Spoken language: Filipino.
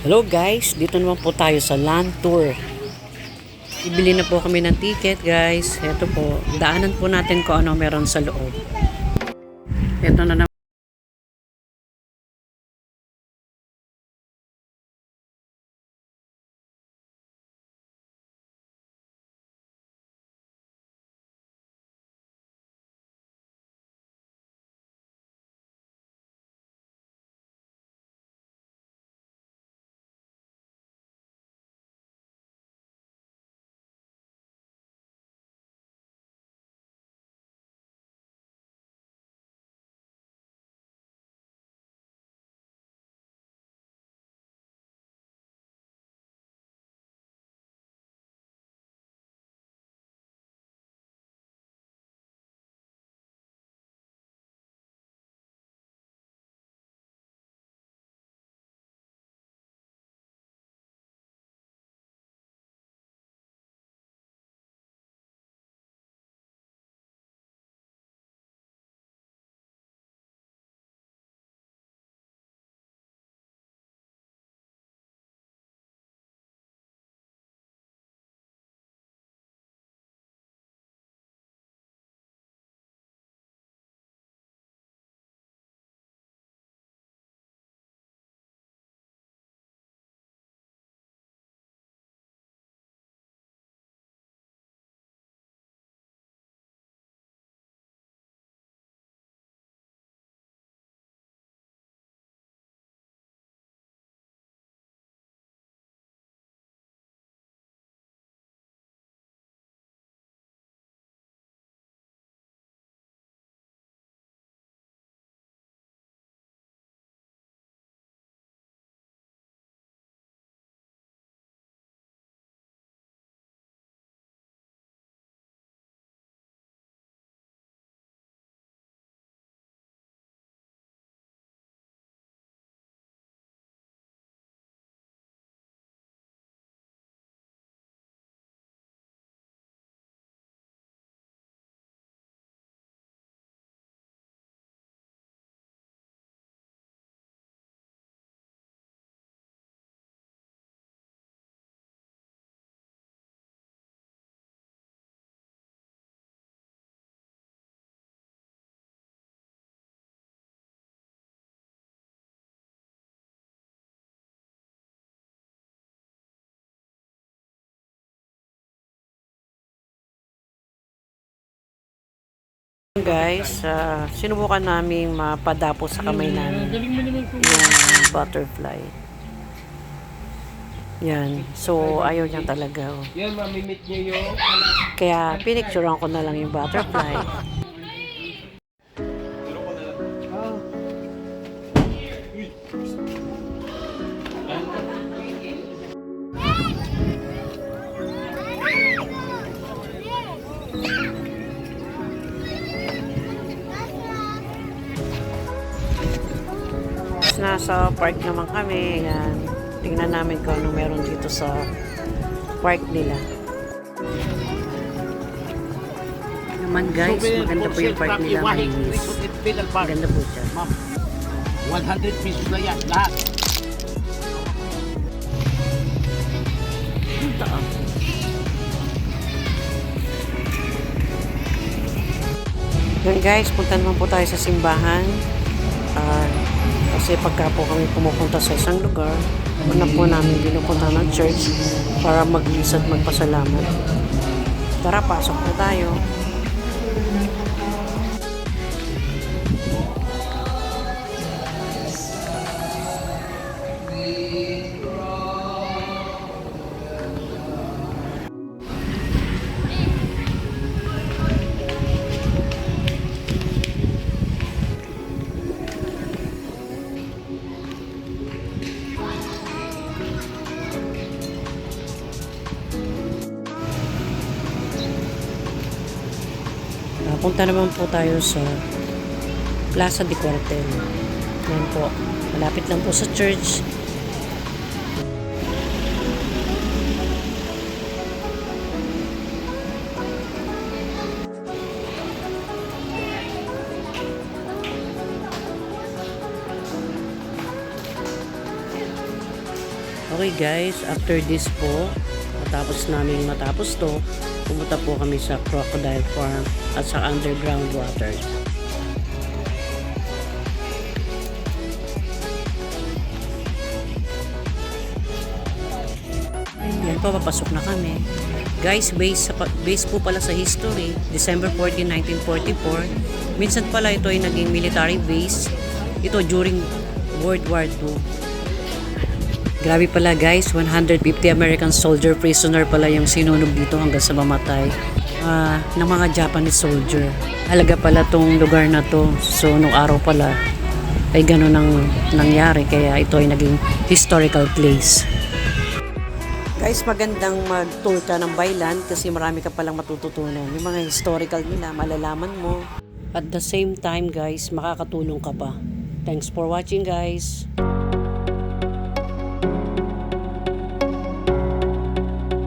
Hello guys, dito naman po tayo sa land tour. Ibili na po kami ng ticket guys. Ito po, daanan po natin kung ano meron sa loob. Ito na naman. Guys, sinubukan namin mapadapo sa kamay namin yung butterfly. Yan. So, ayaw niya talaga. Oh. Yan, mamimit niyo yung... Kaya, pinicturean ko na lang yung butterfly. Nasa park naman kami. Yan. Tingnan namin kung ano meron dito sa park nila. Naman guys, maganda po yung park nila. Maganda po siya. 100 pesos na yan, lahat. Ito ah. Yan guys, punta naman po tayo sa simbahan. Kasi pagka po kami pumupunta sa isang lugar, una po namin pinupunta ng church para maglinis at magpasalamat. Tara, pasok na tayo. Punta naman po tayo sa Plaza de Cuartel. Yan po. Malapit lang po sa church. Okay guys, after this po, matapos to, pumunta po kami sa crocodile farm at sa underground water. Yan po, papasok na kami. Guys, base po pala sa history, December 14, 1944. Minsan pala ito ay naging military base. Ito during World War II. Grabe pala guys, 150 American soldier prisoner pala yung sinunog dito hanggang sa mamatay ng mga Japanese soldier. Halaga pala tong lugar na to. So, nung araw pala ay gano'n ang nangyari. Kaya ito ay naging historical place. Guys, magandang mag-tour ka ng Baylan kasi marami ka palang matututunan. Yung mga historical nila, malalaman mo. At the same time guys, makakatulong ka pa. Thanks for watching guys.